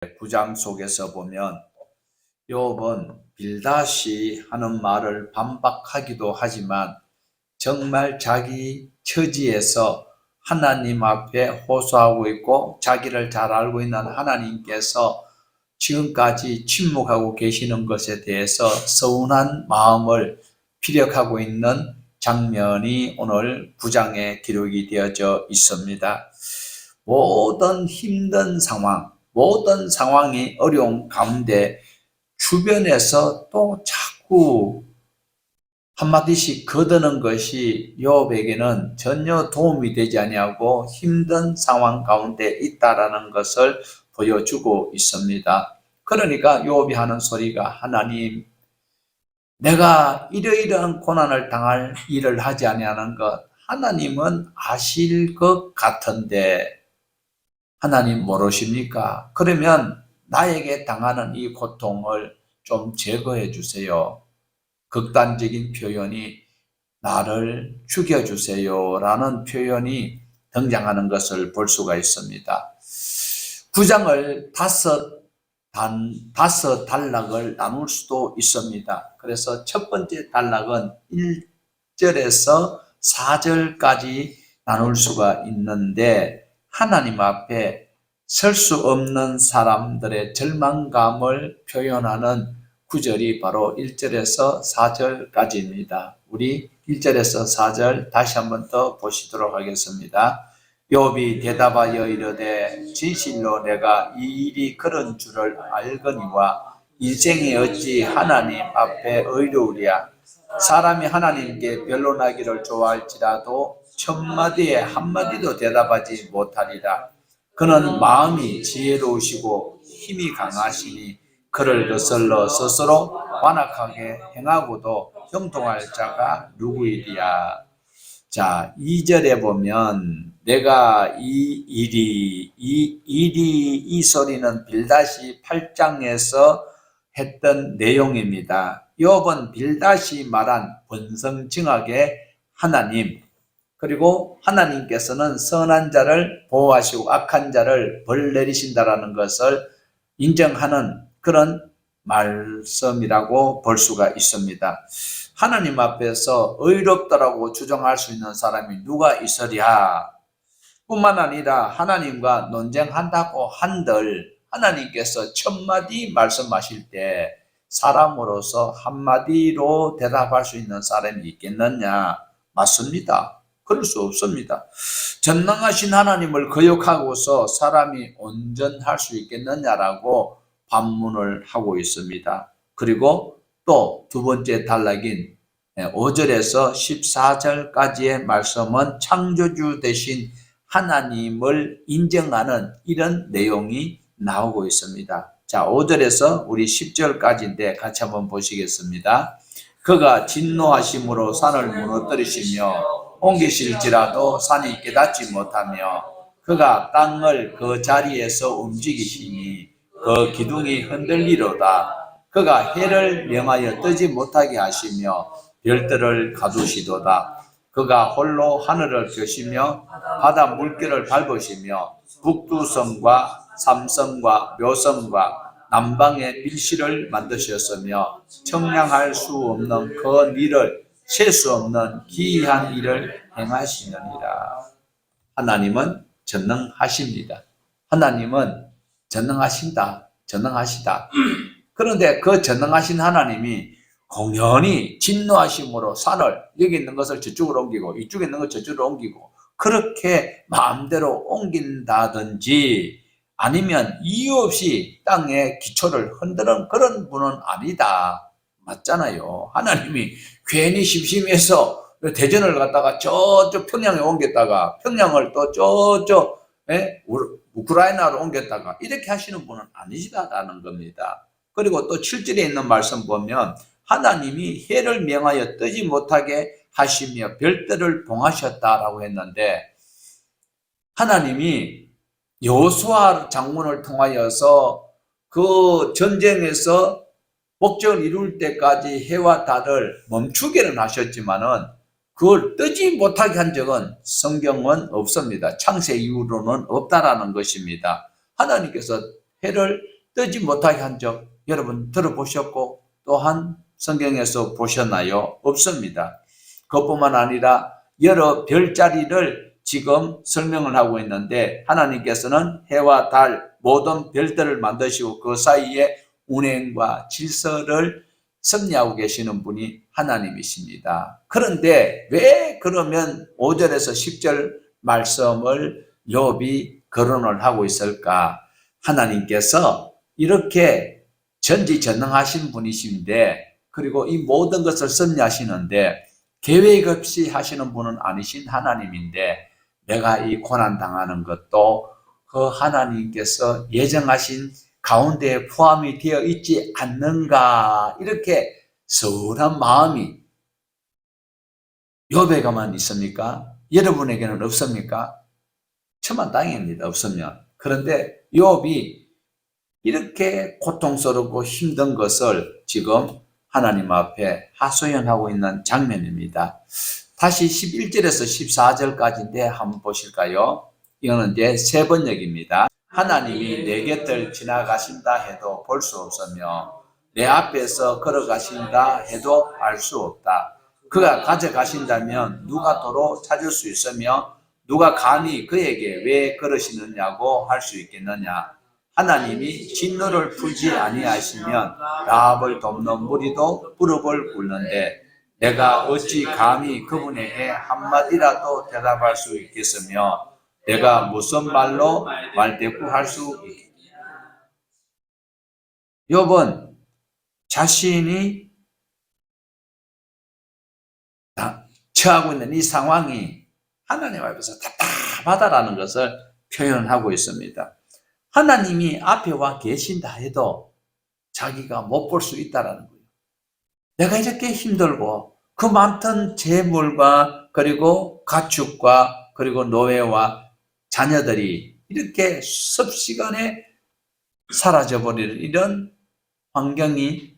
9장 속에서 보면 욥은 빌다시 하는 말을 반박하기도 하지만 정말 자기 처지에서 하나님 앞에 호소하고 있고 자기를 잘 알고 있는 하나님께서 지금까지 침묵하고 계시는 것에 대해서 서운한 마음을 피력하고 있는 장면이 오늘 9장에 기록이 되어져 있습니다. 모든 힘든 상황, 모든 상황이 어려운 가운데 주변에서 또 자꾸 한마디씩 거드는 것이 욥에게는 전혀 도움이 되지 아니하고 힘든 상황 가운데 있다라는 것을 보여주고 있습니다. 그러니까 욥이 하는 소리가 하나님, 내가 이러이러한 고난을 당할 일을 하지 아니하는 것 하나님은 아실 것 같은데 하나님 모르십니까? 그러면 나에게 당하는 이 고통을 좀 제거해 주세요. 극단적인 표현이 나를 죽여주세요 라는 표현이 등장하는 것을 볼 수가 있습니다. 9장을 다섯 단락을 나눌 수도 있습니다. 그래서 첫 번째 단락은 1절에서 4절까지 나눌 수가 있는데 하나님 앞에 설 수 없는 사람들의 절망감을 표현하는 구절이 바로 1절에서 4절까지입니다. 우리 1절에서 4절 다시 한번 더 보시도록 하겠습니다. 욥이 대답하여 이르되 진실로 내가 이 일이 그런 줄을 알거니와 인생이 어찌 하나님 앞에 의로우랴. 사람이 하나님께 변론하기를 좋아할지라도 천마디에 한마디도 대답하지 못하리라. 그는 마음이 지혜로우시고 힘이 강하시니 그를 거슬러 스스로 완악하게 행하고도 형통할 자가 누구이랴. 자, 2절에 보면 내가 이 소리는 빌닷이 8장에서 했던 내용입니다. 욥은 빌닷이 말한 번성증악의 하나님, 그리고 하나님께서는 선한 자를 보호하시고 악한 자를 벌 내리신다라는 것을 인정하는 그런 말씀이라고 볼 수가 있습니다. 하나님 앞에서 의롭다라고 주장할 수 있는 사람이 누가 있으랴? 뿐만 아니라 하나님과 논쟁한다고 한들 하나님께서 천마디 말씀하실 때 사람으로서 한마디로 대답할 수 있는 사람이 있겠느냐? 맞습니다. 그럴 수 없습니다. 전능하신 하나님을 거역하고서 사람이 온전할 수 있겠느냐라고 반문을 하고 있습니다. 그리고 또 두 번째 단락인 5절에서 14절까지의 말씀은 창조주 되신 하나님을 인정하는 이런 내용이 나오고 있습니다. 자, 5절에서 우리 10절까지인데 같이 한번 보시겠습니다. 그가 진노하심으로 산을 무너뜨리시며 옮기실지라도 산이 깨닫지 못하며 그가 땅을 그 자리에서 움직이시니 그 기둥이 흔들리로다. 그가 해를 명하여 뜨지 못하게 하시며 별들을 가두시도다. 그가 홀로 하늘을 펴시며 바다 물결을 밟으시며 북두성과 삼성과 묘성과 남방의 빌시를 만드셨으며 청량할 수 없는 그 일을 셀 수 없는 기이한 일을 행하시느니라. 하나님은 전능하십니다. 하나님은 전능하시다. 그런데 그 전능하신 하나님이 공연히 진노하심으로 산을 여기 있는 것을 저쪽으로 옮기고 이쪽에 있는 걸 저쪽으로 옮기고 그렇게 마음대로 옮긴다든지 아니면 이유 없이 땅의 기초를 흔드는 그런 분은 아니다. 맞잖아요. 하나님이 괜히 심심해서 대전을 갔다가 저쪽 평양에 옮겼다가 평양을 또 저쪽 우크라이나로 옮겼다가 이렇게 하시는 분은 아니시다라는 겁니다. 그리고 또 7절에 있는 말씀 보면 하나님이 해를 명하여 뜨지 못하게 하시며 별들을 봉하셨다라고 했는데 하나님이 여호수아 장군을 통하여서 그 전쟁에서 목적을 이룰 때까지 해와 달을 멈추기는 하셨지만은 그걸 뜨지 못하게 한 적은 성경은 없습니다. 창세 이후로는 없다라는 것입니다. 하나님께서 해를 뜨지 못하게 한 적 여러분 들어보셨고 또한 성경에서 보셨나요? 없습니다. 그것뿐만 아니라 여러 별자리를 지금 설명을 하고 있는데 하나님께서는 해와 달 모든 별들을 만드시고 그 사이에 운행과 질서를 섭리하고 계시는 분이 하나님이십니다. 그런데 왜 그러면 5절에서 10절 말씀을 욥이 거론을 하고 있을까? 하나님께서 이렇게 전지전능하신 분이신데 그리고 이 모든 것을 섭리하시는데 계획 없이 하시는 분은 아니신 하나님인데 내가 이 고난 당하는 것도 그 하나님께서 예정하신 가운데에 포함이 되어 있지 않는가 이렇게 서운한 마음이 욥에게만 있습니까? 여러분에게는 없습니까? 천만다행입니다. 없으면. 그런데 욥이 이렇게 고통스럽고 힘든 것을 지금 하나님 앞에 하소연하고 있는 장면입니다. 다시 11절에서 14절까지인데 한번 보실까요? 이거는 이제 세 번역입니다. 하나님이 내 곁을 지나가신다 해도 볼 수 없으며 내 앞에서 걸어가신다 해도 알 수 없다. 그가 가져가신다면 누가 도로 찾을 수 있으며 누가 감히 그에게 왜 그러시느냐고 할 수 있겠느냐. 하나님이 진노를 풀지 아니하시면 라합을 돕는 무리도 무릎을 꿇는데 내가 어찌 감히 그분에게 한마디라도 대답할 수 있겠으며 내가 무슨 말로 말대꾸할 수 있겠느냐. 욥은 자신이 처하고 있는 이 상황이 하나님 앞에서 답답하다라는 것을 표현하고 있습니다. 하나님이 앞에 와 계신다 해도 자기가 못 볼 수 있다라는 거예요. 내가 이렇게 힘들고 그 많던 재물과 그리고 가축과 그리고 노예와 자녀들이 이렇게 섭시간에 사라져버리는 이런 환경이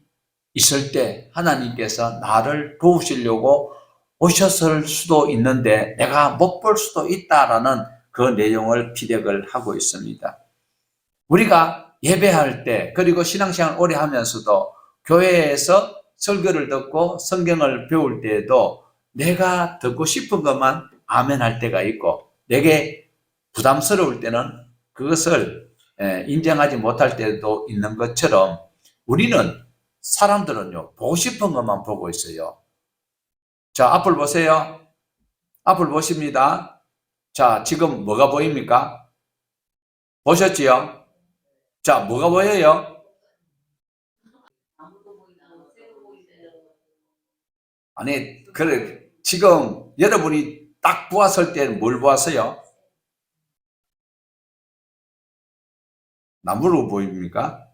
있을 때 하나님께서 나를 도우시려고 오셨을 수도 있는데 내가 못 볼 수도 있다라는 그 내용을 피력을 하고 있습니다. 우리가 예배할 때 그리고 신앙생활 오래 하면서도 교회에서 설교를 듣고 성경을 배울 때에도 내가 듣고 싶은 것만 아멘 할 때가 있고 내게 부담스러울 때는 그것을 인정하지 못할 때도 있는 것처럼 우리는 사람들은요 보고 싶은 것만 보고 있어요. 자, 앞을 보세요. 앞을 보십니다. 자, 지금 뭐가 보입니까? 보셨지요? 자, 뭐가 보여요? 아니, 그래, 지금 여러분이 딱 보았을 때는 뭘 보았어요? 나무로 보입니까?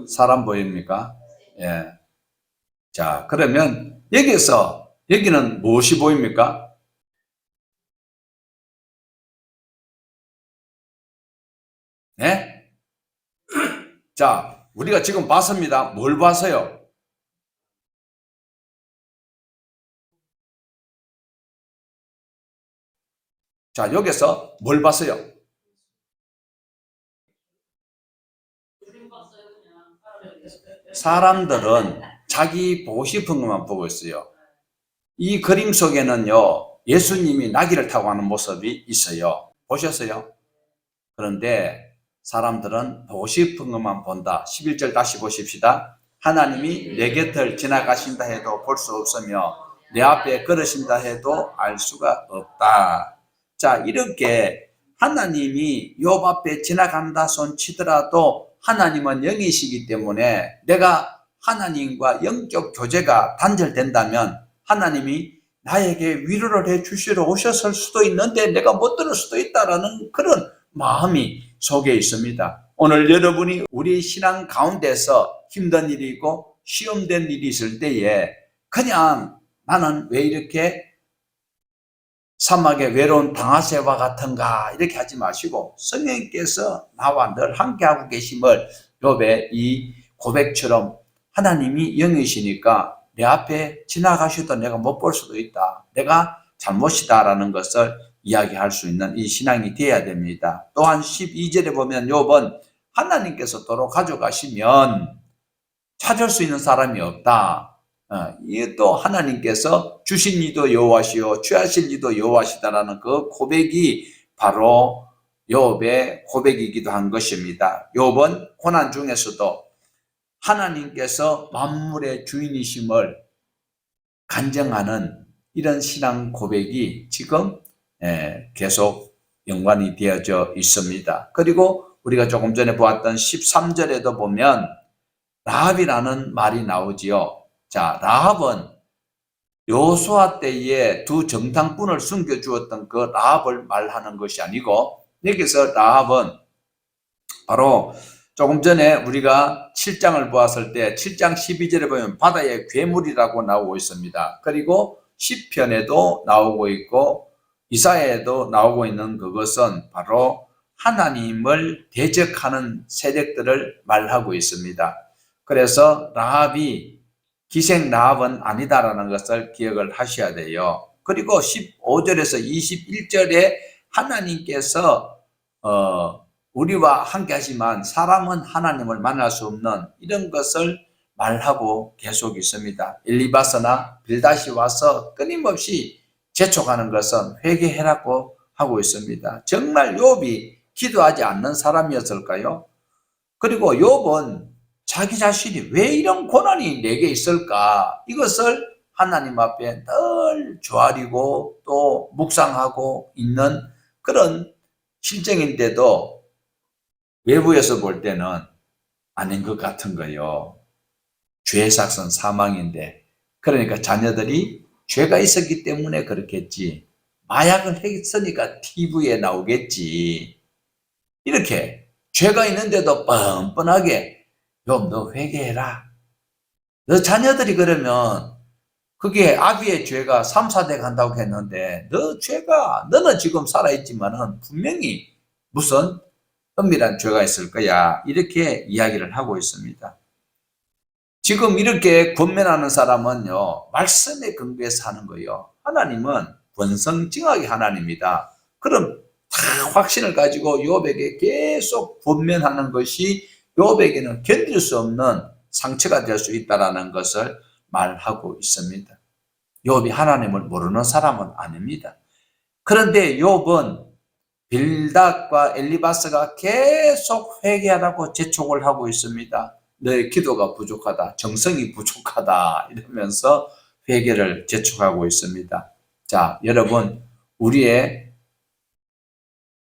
사람 보입니까? 예. 자, 그러면 여기는 무엇이 보입니까? 네? 자, 우리가 지금 봤습니다. 뭘 봤어요? 자, 여기서 뭘 봤어요? 사람들은 자기 보고 싶은 것만 보고 있어요. 이 그림 속에는요, 예수님이 나귀를 타고 가는 모습이 있어요. 보셨어요? 그런데 사람들은 보고 싶은 것만 본다. 11절 다시 보십시다. 하나님이 내 곁을 지나가신다 해도 볼 수 없으며 내 앞에 걸으신다 해도 알 수가 없다. 자, 이렇게 하나님이 욥 앞에 지나간다 손 치더라도 하나님은 영이시기 때문에 내가 하나님과 영적 교제가 단절된다면 하나님이 나에게 위로를 해 주시러 오셨을 수도 있는데 내가 못 들을 수도 있다라는 그런 마음이 속에 있습니다. 오늘 여러분이 우리 신앙 가운데서 힘든 일이 있고 시험된 일이 있을 때에 그냥 나는 왜 이렇게 사막의 외로운 당하새와 같은가 이렇게 하지 마시고 성령께서 나와 늘 함께하고 계심을 욥의 이 고백처럼 하나님이 영이시니까 내 앞에 지나가셔도 내가 못 볼 수도 있다. 내가 잘못이다라는 것을 이야기할 수 있는 이 신앙이 되어야 됩니다. 또한 12절에 보면 욥은 하나님께서 도로 가져가시면 찾을 수 있는 사람이 없다. 이게 또 하나님께서 주신 이도 여호와시요 취하실 이도 여호와시다라는 그 고백이 바로 욥의 고백이기도 한 것입니다. 욥은 고난 중에서도 하나님께서 만물의 주인이심을 간증하는 이런 신앙 고백이 지금 계속 연관이 되어져 있습니다. 그리고 우리가 조금 전에 보았던 13절에도 보면 라합이라는 말이 나오지요. 자, 라합은 여호수아 때에 두 정탐꾼을 숨겨주었던 그 라합을 말하는 것이 아니고, 여기서 라합은 바로 조금 전에 우리가 7장을 보았을 때 7장 12절에 보면 바다의 괴물이라고 나오고 있습니다. 그리고 시편에도 나오고 있고 이사야에도 나오고 있는 그것은 바로 하나님을 대적하는 세력들을 말하고 있습니다. 그래서 라합이 기생 라합은 아니다라는 것을 기억을 하셔야 돼요. 그리고 15절에서 21절에 하나님께서 우리와 함께 하지만 사람은 하나님을 만날 수 없는 이런 것을 말하고 계속 있습니다. 엘리바스나 빌닷이 와서 끊임없이 재촉하는 것은 회개해라고 하고 있습니다. 정말 욥이 기도하지 않는 사람이었을까요? 그리고 욥은 자기 자신이 왜 이런 고난이 내게 있을까? 이것을 하나님 앞에 늘 조아리고 또 묵상하고 있는 그런 실정인데도 외부에서 볼 때는 아닌 것 같은 거예요. 죄의 삭은 사망인데, 그러니까 자녀들이 죄가 있었기 때문에 그렇겠지. 마약을 했으니까 TV에 나오겠지. 이렇게 죄가 있는데도 뻔뻔하게 좀 너 회개해라. 너 자녀들이 그러면 그게 아비의 죄가 3, 4대 간다고 했는데 너는 지금 살아있지만은 분명히 무슨 은밀한 죄가 있을 거야. 이렇게 이야기를 하고 있습니다. 지금 이렇게 권면하는 사람은요, 말씀에 근거해서 하는 거예요. 하나님은 권성징악의 하나님이다. 그럼 다 확신을 가지고 욥에게 계속 권면하는 것이 욥에게는 견딜 수 없는 상처가 될 수 있다는 것을 말하고 있습니다. 욥이 하나님을 모르는 사람은 아닙니다. 그런데 욥은 빌닷과 엘리바스가 계속 회개하라고 재촉을 하고 있습니다. 너의 기도가 부족하다, 정성이 부족하다 이러면서 회개를 재촉하고 있습니다. 자, 여러분, 우리의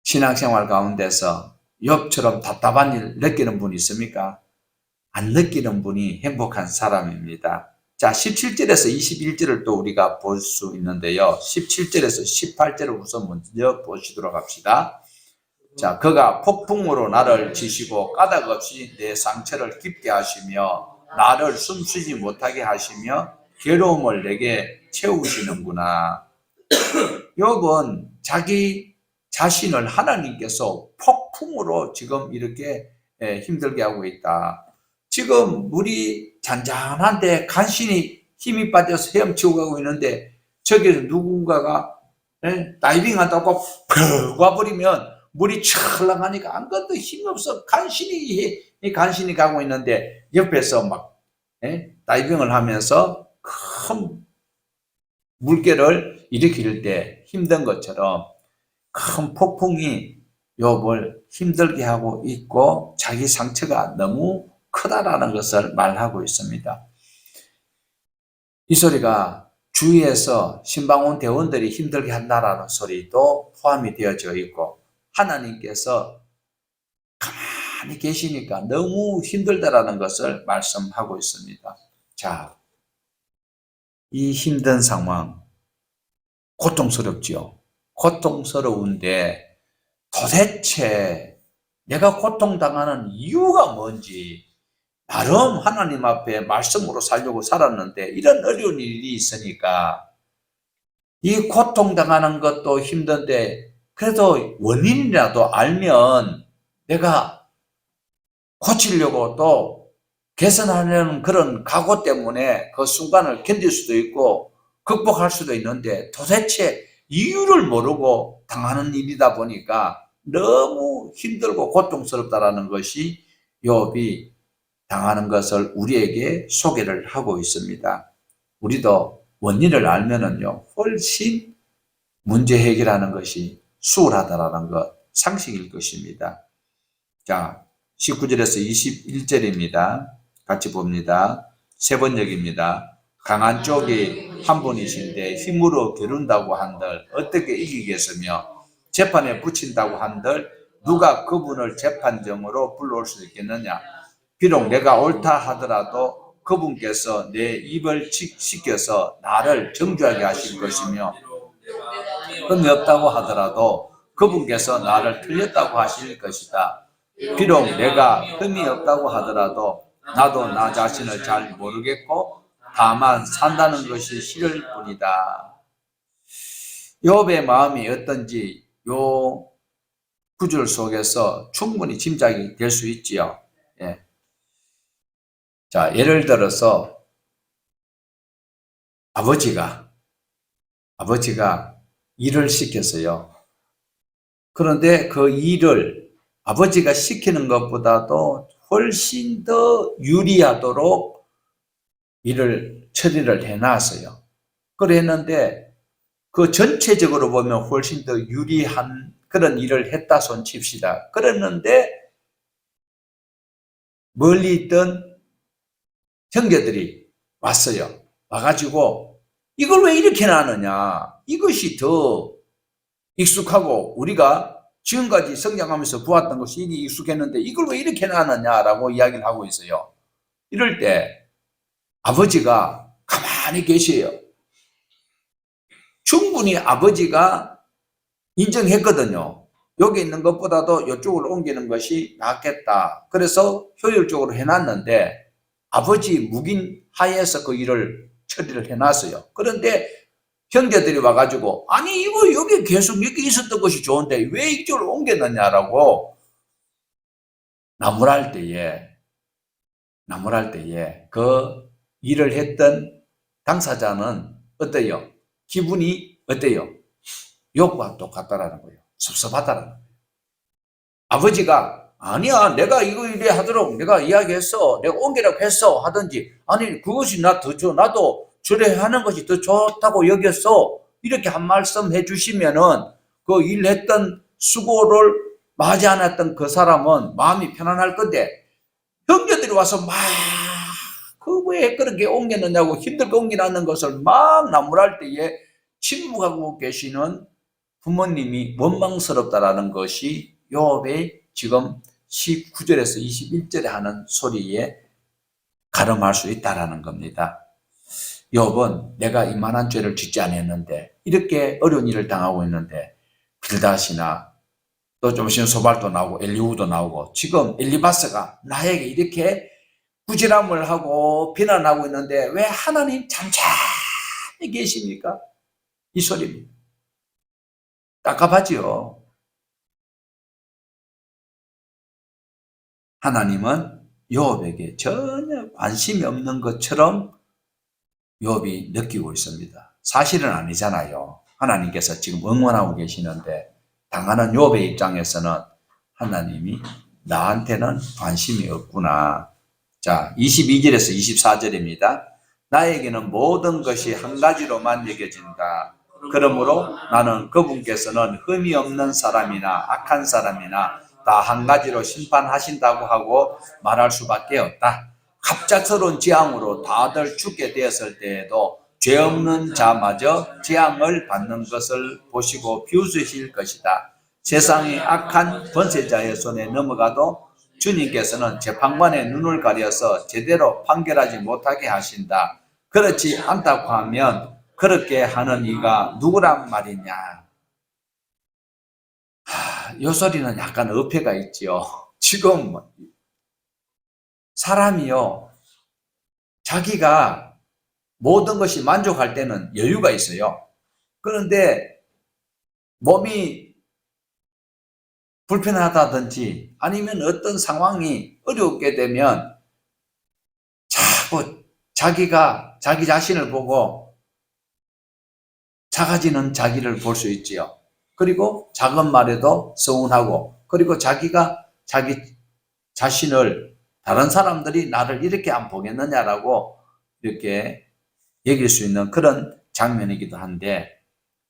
신앙생활 가운데서 욥처럼 답답한 일 느끼는 분이 있습니까? 안 느끼는 분이 행복한 사람입니다. 자, 17절에서 21절을 또 우리가 볼 수 있는데요. 17절에서 18절을 우선 먼저 보시도록 합시다. 자, 그가 폭풍으로 나를 치시고 까닭없이 내 상처를 깊게 하시며 나를 숨쉬지 못하게 하시며 괴로움을 내게 채우시는구나. 욥은 자기 자신을 하나님께서 폭풍으로 지금 이렇게 힘들게 하고 있다. 지금 물이 잔잔한데 간신히 힘이 빠져서 헤엄치고 가고 있는데 저기서 누군가가 다이빙 한다고 푹 와버리면 물이 찰랑하니까 아무것도 힘이 없어 간신히 가고 있는데 옆에서 막 다이빙을 하면서 큰 물결을 일으킬 때 힘든 것처럼 큰 폭풍이 욥을 힘들게 하고 있고 자기 상처가 너무 크다라는 것을 말하고 있습니다. 이 소리가 주위에서 신방원 대원들이 힘들게 한다라는 소리도 포함이 되어져 있고 하나님께서 가만히 계시니까 너무 힘들다라는 것을 말씀하고 있습니다. 자, 이 힘든 상황 고통스럽지요. 고통스러운데 도대체 내가 고통당하는 이유가 뭔지 나름 하나님 앞에 말씀으로 살려고 살았는데 이런 어려운 일이 있으니까 이 고통당하는 것도 힘든데 그래도 원인이라도 알면 내가 고치려고 또 개선하려는 그런 각오 때문에 그 순간을 견딜 수도 있고 극복할 수도 있는데 도대체 이유를 모르고 당하는 일이다 보니까 너무 힘들고 고통스럽다라는 것이 욥이 당하는 것을 우리에게 소개를 하고 있습니다. 우리도 원인을 알면은요, 훨씬 문제 해결하는 것이 수월하다라는 것, 상식일 것입니다. 자, 19절에서 21절입니다. 같이 봅니다. 세 번역입니다. 강한 쪽이 한 분이신데 힘으로 겨룬다고 한들 어떻게 이기겠으며 재판에 붙인다고 한들 누가 그분을 재판정으로 불러올 수 있겠느냐. 비록 내가 옳다 하더라도 그분께서 내 입을 시켜서 나를 정죄하게 하실 것이며 흠이 없다고 하더라도 그분께서 나를 틀렸다고 하실 것이다. 비록 내가 흠이 없다고 하더라도 나도 나 자신을 잘 모르겠고 다만 산다는 것이 싫을 뿐이다. 욥의 마음이 어떤지 요 구절 속에서 충분히 짐작이 될 수 있지요. 예. 자, 예를 들어서 아버지가 일을 시켰어요. 그런데 그 일을 아버지가 시키는 것보다도 훨씬 더 유리하도록 일을 처리를 해놨어요. 그랬는데 그 전체적으로 보면 훨씬 더 유리한 그런 일을 했다 손 칩시다. 그랬는데 멀리 있던 형제들이 왔어요. 와가지고 이걸 왜 이렇게 하느냐. 이것이 더 익숙하고 우리가 지금까지 성장하면서 보았던 것이 이게 익숙했는데 이걸 왜 이렇게 하느냐라고 이야기를 하고 있어요. 이럴 때 아버지가 가만히 계세요. 충분히 아버지가 인정했거든요. 여기 있는 것보다도 이쪽으로 옮기는 것이 낫겠다. 그래서 효율적으로 해놨는데 아버지 묵인 하에서 그 일을 처리를 해놨어요. 그런데 형제들이 와가지고 아니 이거 여기 계속 여기 있었던 것이 좋은데 왜 이쪽으로 옮겼느냐라고 나무랄 때에 그 일을 했던 당사자는 어때요? 기분이 어때요? 욕과 똑같다라는 거예요. 섭섭하다라는 거예요. 아버지가 아니야 내가 이거 이래 하도록 내가 이야기했어 내가 옮기라고 했어 하든지 아니 그것이 나 더 좋아 나도 저래 하는 것이 더 좋다고 여겼어 이렇게 한 말씀 해주시면은 그 일했던 수고를 마지 않았던 그 사람은 마음이 편안할 건데 형제들이 와서 막 그 왜 그렇게 옮겼느냐고 힘들게 옮겨놨는 것을 막 나무랄 때에 침묵하고 계시는 부모님이 원망스럽다라는 것이 욥의 지금 19절에서 21절에 하는 소리에 가름할 수 있다라는 겁니다. 욥은 내가 이만한 죄를 짓지 않았는데 이렇게 어려운 일을 당하고 있는데 빌닷이나 또 좀 있으면 소발도 나오고 엘리후도 나오고 지금 엘리바스가 나에게 이렇게 부질함을 하고 비난하고 있는데 왜 하나님 잠잠히 계십니까? 이 소리입니다. 깝깝하지요. 하나님은 욥에게 전혀 관심이 없는 것처럼 욥이 느끼고 있습니다. 사실은 아니잖아요. 하나님께서 지금 응원하고 계시는데 당하는 욥의 입장에서는 하나님이 나한테는 관심이 없구나. 자, 22절에서 24절입니다. 나에게는 모든 것이 한 가지로만 여겨진다. 그러므로 나는 그분께서는 흠이 없는 사람이나 악한 사람이나 다 한 가지로 심판하신다고 하고 말할 수밖에 없다. 갑작스러운 재앙으로 다들 죽게 되었을 때에도 죄 없는 자마저 재앙을 받는 것을 보시고 비웃으실 것이다. 세상의 악한 번세자의 손에 넘어가도 주님께서는 재판관의 눈을 가려서 제대로 판결하지 못하게 하신다. 그렇지 않다고 하면 그렇게 하는 이가 누구란 말이냐. 이 소리는 약간 어폐가 있지요. 지금 사람이요, 자기가 모든 것이 만족할 때는 여유가 있어요. 그런데 몸이 불편하다든지 아니면 어떤 상황이 어렵게 되면 자꾸 자기가 자기 자신을 보고 작아지는 자기를 볼 수 있지요. 그리고 작은 말에도 서운하고, 그리고 자기가 자기 자신을 다른 사람들이 나를 이렇게 안 보겠느냐라고 이렇게 여길 수 있는 그런 장면이기도 한데,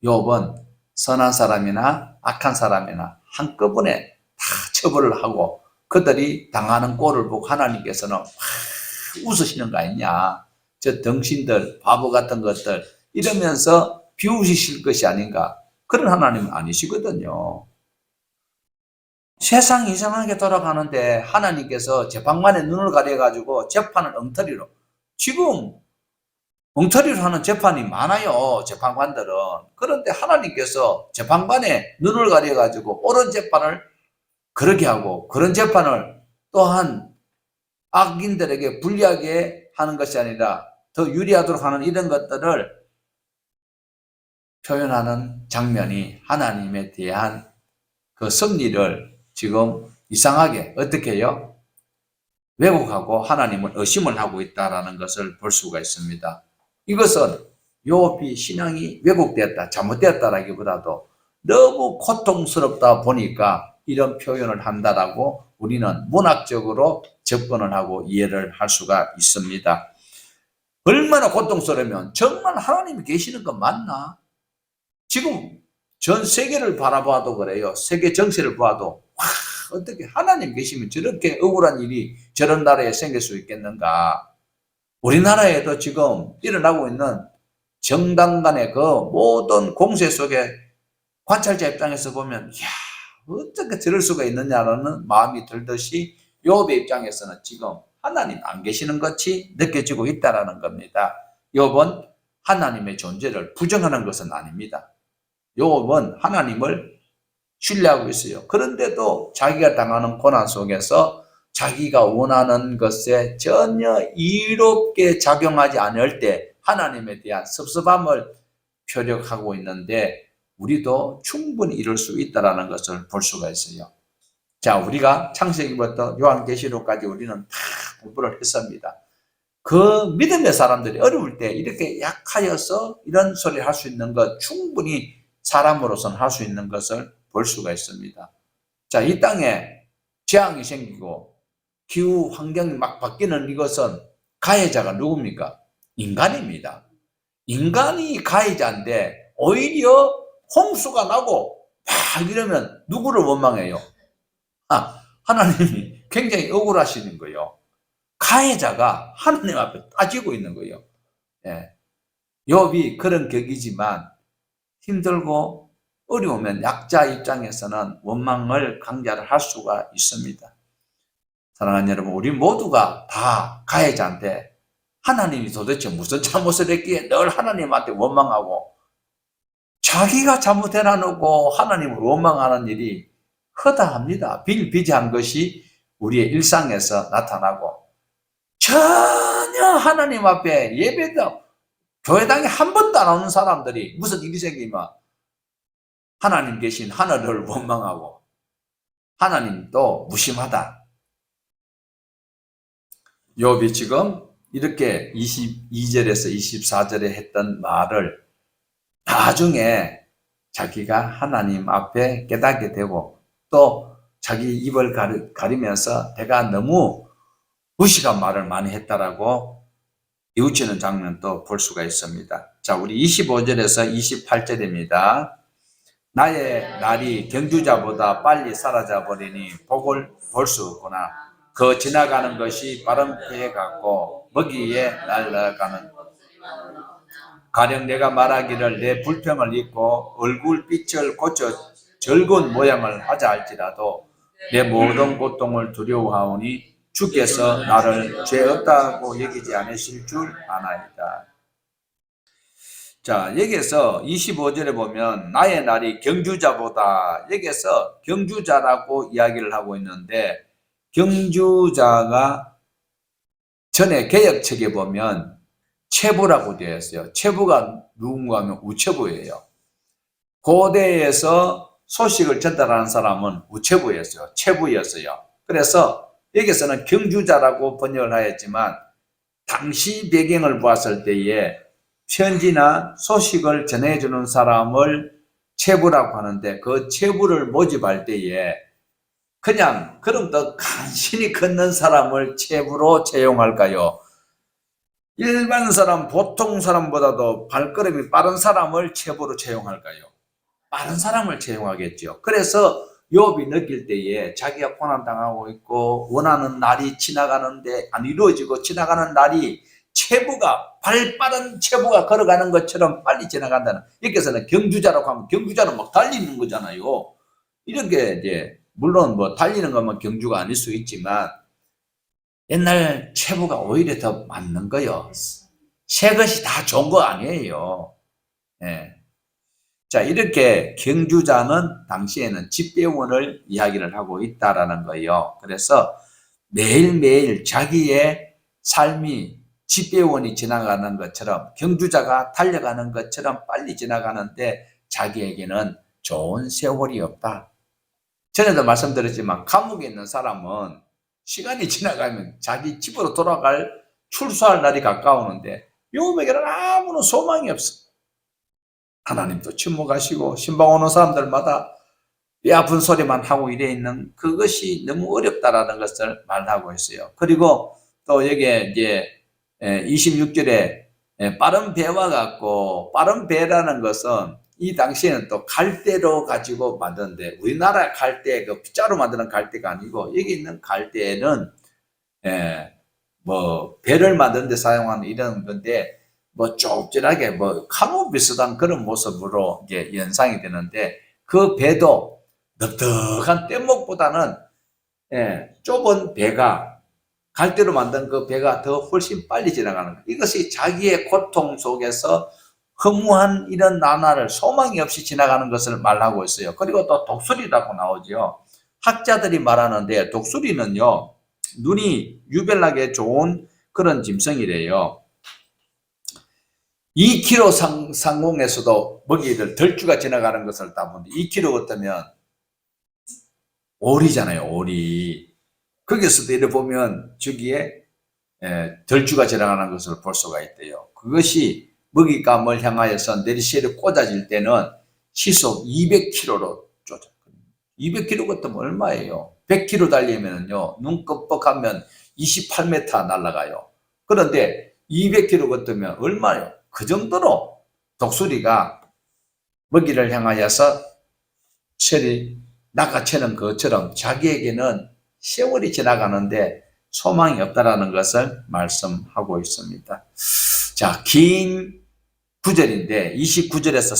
욥은 선한 사람이나 악한 사람이나 한꺼번에 다 처벌을 하고 그들이 당하는 꼴을 보고 하나님께서는 웃으시는 거 아니냐, 저 덩신들 바보 같은 것들 이러면서 비웃으실 것이 아닌가. 그런 하나님은 아니시거든요. 세상이 이상하게 돌아가는데 하나님께서 재판관의 눈을 가려가지고 재판을 엉터리로, 지금 엉터리로 하는 재판이 많아요, 재판관들은. 그런데 하나님께서 재판관의 눈을 가려가지고 옳은 재판을 그렇게 하고, 그런 재판을 또한 악인들에게 불리하게 하는 것이 아니라 더 유리하도록 하는 이런 것들을 표현하는 장면이 하나님에 대한 그 섭리를 지금 이상하게 어떻게 해요? 왜곡하고 하나님을 의심을 하고 있다는 것을 볼 수가 있습니다. 이것은 욥이 신앙이 왜곡되었다, 잘못되었다라기보다도 너무 고통스럽다 보니까 이런 표현을 한다라고 우리는 문학적으로 접근을 하고 이해를 할 수가 있습니다. 얼마나 고통스러우면 정말 하나님이 계시는 건 맞나? 지금 전 세계를 바라봐도 그래요. 세계 정세를 봐도 어떻게 하나님 계시면 저렇게 억울한 일이 저런 나라에 생길 수 있겠는가? 우리나라에도 지금 일어나고 있는 정당 간의 그 모든 공세 속에 관찰자 입장에서 보면, 이야, 어떻게 저럴 수가 있느냐라는 마음이 들듯이 욥의 입장에서는 지금 하나님 안 계시는 것이 느껴지고 있다는 겁니다. 욥은 하나님의 존재를 부정하는 것은 아닙니다. 욥은 하나님을 신뢰하고 있어요. 그런데도 자기가 당하는 고난 속에서 자기가 원하는 것에 전혀 이롭게 작용하지 않을 때 하나님에 대한 섭섭함을 표력하고 있는데, 우리도 충분히 이룰 수 있다는 것을 볼 수가 있어요. 자, 우리가 창세기부터 요한계시록까지 우리는 다 공부를 했습니다. 그 믿음의 사람들이 어려울 때 이렇게 약하여서 이런 소리를 할 수 있는 것, 충분히 사람으로서는 할 수 있는 것을 볼 수가 있습니다. 자, 이 땅에 재앙이 생기고 기후 환경이 막 바뀌는 이것은 가해자가 누굽니까? 인간입니다. 인간이 가해자인데 오히려 홍수가 나고 막 이러면 누구를 원망해요? 하나님이 굉장히 억울하시는 거예요. 가해자가 하나님 앞에 따지고 있는 거예요. 예. 욥이 그런 격이지만 힘들고 어려우면 약자 입장에서는 원망을 강자를 할 수가 있습니다. 사랑하는 여러분, 우리 모두가 다 가해자인데 하나님이 도대체 무슨 잘못을 했기에 늘 하나님한테 원망하고, 자기가 잘못해놔놓고 하나님을 원망하는 일이 허다합니다. 비일비재한 것이 우리의 일상에서 나타나고, 전혀 하나님 앞에 예배도 교회당에 한 번도 안 오는 사람들이 무슨 일이 생기면 하나님 계신 하늘을 원망하고 하나님도 무심하다. 욥이 지금 이렇게 22절에서 24절에 했던 말을 나중에 자기가 하나님 앞에 깨닫게 되고, 또 자기 입을 가리면서 내가 너무 무식한 말을 많이 했다라고 뉘우치는 장면도 볼 수가 있습니다. 자, 우리 25절에서 28절입니다. 나의 날이 경주자보다 빨리 사라져 버리니 복을 볼 수 없구나. 그 지나가는 것이 빠른 배 같고 먹이에 날아가는, 가령 내가 말하기를 내 불평을 잊고 얼굴빛을 고쳐 즐거운 모양을 하자 할지라도 내 모든 고통을 두려워하오니 주께서 나를 죄 없다고 여기지 않으실 줄 아나이다. 자, 여기에서 25절에 보면 나의 날이 경주자보다, 여기에서 경주자라고 이야기를 하고 있는데, 경주자가 전에 개역책에 보면 체부라고 되어 있어요. 체부가 누군가 하면 우체부예요. 고대에서 소식을 전달하는 사람은 우체부였어요. 체부였어요. 그래서 여기서는 경주자라고 번역을 하였지만 당시 배경을 보았을 때에 편지나 소식을 전해주는 사람을 체부라고 하는데, 그 체부를 모집할 때에 그냥 그럼 더 간신히 걷는 사람을 체부로 채용할까요? 일반 사람, 보통 사람보다도 발걸음이 빠른 사람을 체부로 채용할까요? 빠른 사람을 채용하겠죠. 그래서 욥이 느낄 때에 자기가 고난당하고 있고 원하는 날이 지나가는데 안 이루어지고 지나가는 날이 발빠른 체부가 걸어가는 것처럼 빨리 지나간다는, 여기서는 경주자라고 하면 경주자는 막 달리는 거잖아요. 이렇게 이제 물론 뭐 달리는 것만 경주가 아닐 수 있지만 옛날 체부가 오히려 더 맞는 거요. 새 것이 다 좋은 거 아니에요. 예. 자, 이렇게 경주자는 당시에는 집배원을 이야기를 하고 있다라는 거예요. 그래서 매일매일 자기의 삶이 집배원이 지나가는 것처럼, 경주자가 달려가는 것처럼 빨리 지나가는데 자기에게는 좋은 세월이 없다. 전에도 말씀드렸지만 감옥에 있는 사람은 시간이 지나가면 자기 집으로 출소할 날이 가까우는데 욥에게는 아무런 소망이 없어. 하나님도 침묵하시고 신방 오는 사람들마다 뼈 아픈 소리만 하고 이래 있는, 그것이 너무 어렵다라는 것을 말하고 있어요. 그리고 또 여기에 이제 26절에 빠른 배와 같고, 빠른 배라는 것은 이 당시에는 또 갈대로 가지고 만드는데, 우리나라 갈대, 그 빗자루 만드는 갈대가 아니고 여기 있는 갈대는 뭐 배를 만드는 데 사용하는 이런 건데, 뭐 좁질하게 뭐 카누 비슷한 그런 모습으로 이제 연상이 되는데, 그 배도 넓적한 뗏목보다는 좁은 배가, 갈대로 만든 그 배가 더 훨씬 빨리 지나가는 거예요. 이것이 자기의 고통 속에서 허무한 이런 나날을 소망이 없이 지나가는 것을 말하고 있어요. 그리고 또 독수리라고 나오죠. 학자들이 말하는데 독수리는요, 눈이 유별나게 좋은 그런 짐승이래요. 2km 상공에서도 먹이를 덜주가 지나가는 것을 다 보는데, 2km 같으면 오리잖아요, 오리. 거기서도 이렇게 보면 저기에 덜주가 지나가는 것을 볼 수가 있대요. 그것이 먹잇감을 향하여서 내리시를 꽂아질 때는 시속 200km로 쫓아요. 200km 같으면 얼마예요? 100km 달리면요, 눈 끔뻑하면 28m 날아가요. 그런데 200km 같으면 얼마예요? 그 정도로 독수리가 먹이를 향하여서 철이 낚아채는 것처럼 자기에게는 세월이 지나가는데 소망이 없다라는 것을 말씀하고 있습니다. 자, 긴 9절인데 29절에서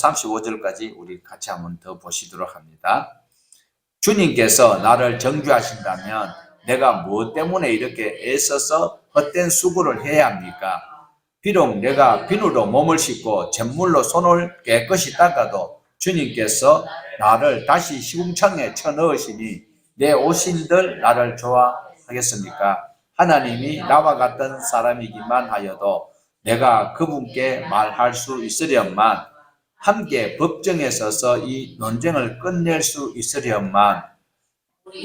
35절까지 우리 같이 한번 더 보시도록 합니다. 주님께서 나를 정죄하신다면 내가 무엇 때문에 이렇게 애써서 헛된 수고를 해야 합니까? 비록 내가 비누로 몸을 씻고 잿물로 손을 깨끗이 닦아도 주님께서 나를 다시 시궁창에 쳐넣으시니 내 옷인들 나를 좋아하겠습니까? 하나님이 나와 같은 사람이기만 하여도 내가 그분께 말할 수 있으련만, 함께 법정에 서서 이 논쟁을 끝낼 수 있으련만,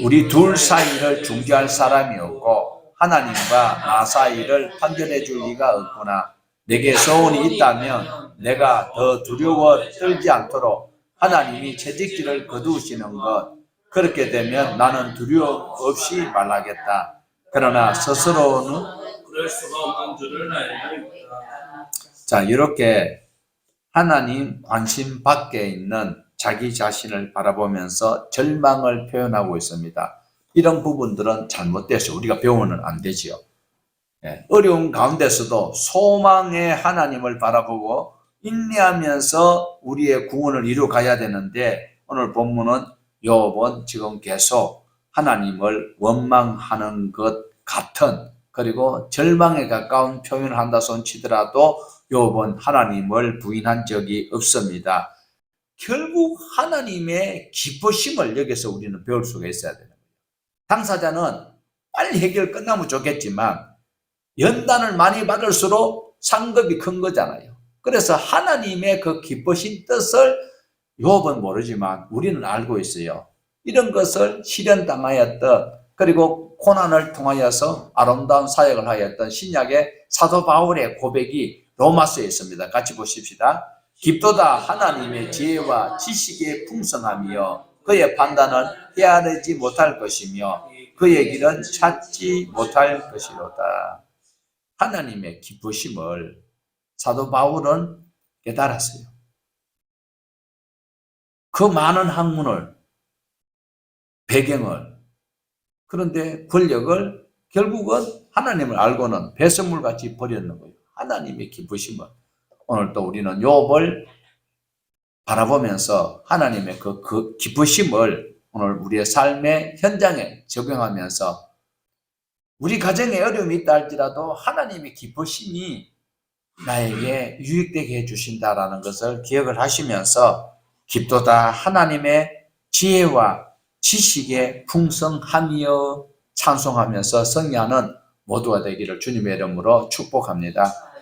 우리 둘 사이를 중재할 사람이 없고 하나님과 나 사이를 판결해 줄 리가 없구나. 내게 소원이 있다면 내가 더 두려워 떨지 않도록 하나님이 채찍질을 거두시는 것, 그렇게 되면 나는 두려움 없이 말하겠다. 그러나 스스로는 그럴 수가 없는 줄을 알겠다. 자, 이렇게 하나님 관심 밖에 있는 자기 자신을 바라보면서 절망을 표현하고 있습니다. 이런 부분들은 잘못돼서 우리가 배우면 안 되지요. 어려운 가운데서도 소망의 하나님을 바라보고 인내하면서 우리의 구원을 이루어가야 되는데, 오늘 본문은 욥은 지금 계속 하나님을 원망하는 것 같은, 그리고 절망에 가까운 표현을 한다 손치더라도 욥은 하나님을 부인한 적이 없습니다. 결국 하나님의 기쁘심을 여기서 우리는 배울 수가 있어야 되는 거예요. 당사자는 빨리 해결 끝나면 좋겠지만 연단을 많이 받을수록 상급이 큰 거잖아요. 그래서 하나님의 그 기쁘신 뜻을 욥은 모르지만 우리는 알고 있어요. 이런 것을 실현당하였던, 그리고 고난을 통하여서 아름다운 사역을 하였던 신약의 사도 바울의 고백이 로마서에 있습니다. 같이 보십시다. 깊도다 하나님의 지혜와 지식의 풍성함이여 그의 판단은 헤아리지 못할 것이며 그의 길은 찾지 못할 것이로다. 하나님의 기쁘심을 사도 바울은 깨달았어요. 그 많은 학문을, 배경을, 그런데 권력을 결국은 하나님을 알고는 배설물같이 버렸는 거예요. 하나님의 기쁘심을. 오늘 또 우리는 욥을 바라보면서 하나님의 그 기쁘심을 오늘 우리의 삶의 현장에 적용하면서 우리 가정에 어려움이 있다 할지라도 하나님의 기쁘심이 나에게 유익되게 해주신다라는 것을 기억을 하시면서 깊도다 하나님의 지혜와 지식의 풍성함이여 찬송하면서 승리하는 모두가 되기를 주님의 이름으로 축복합니다.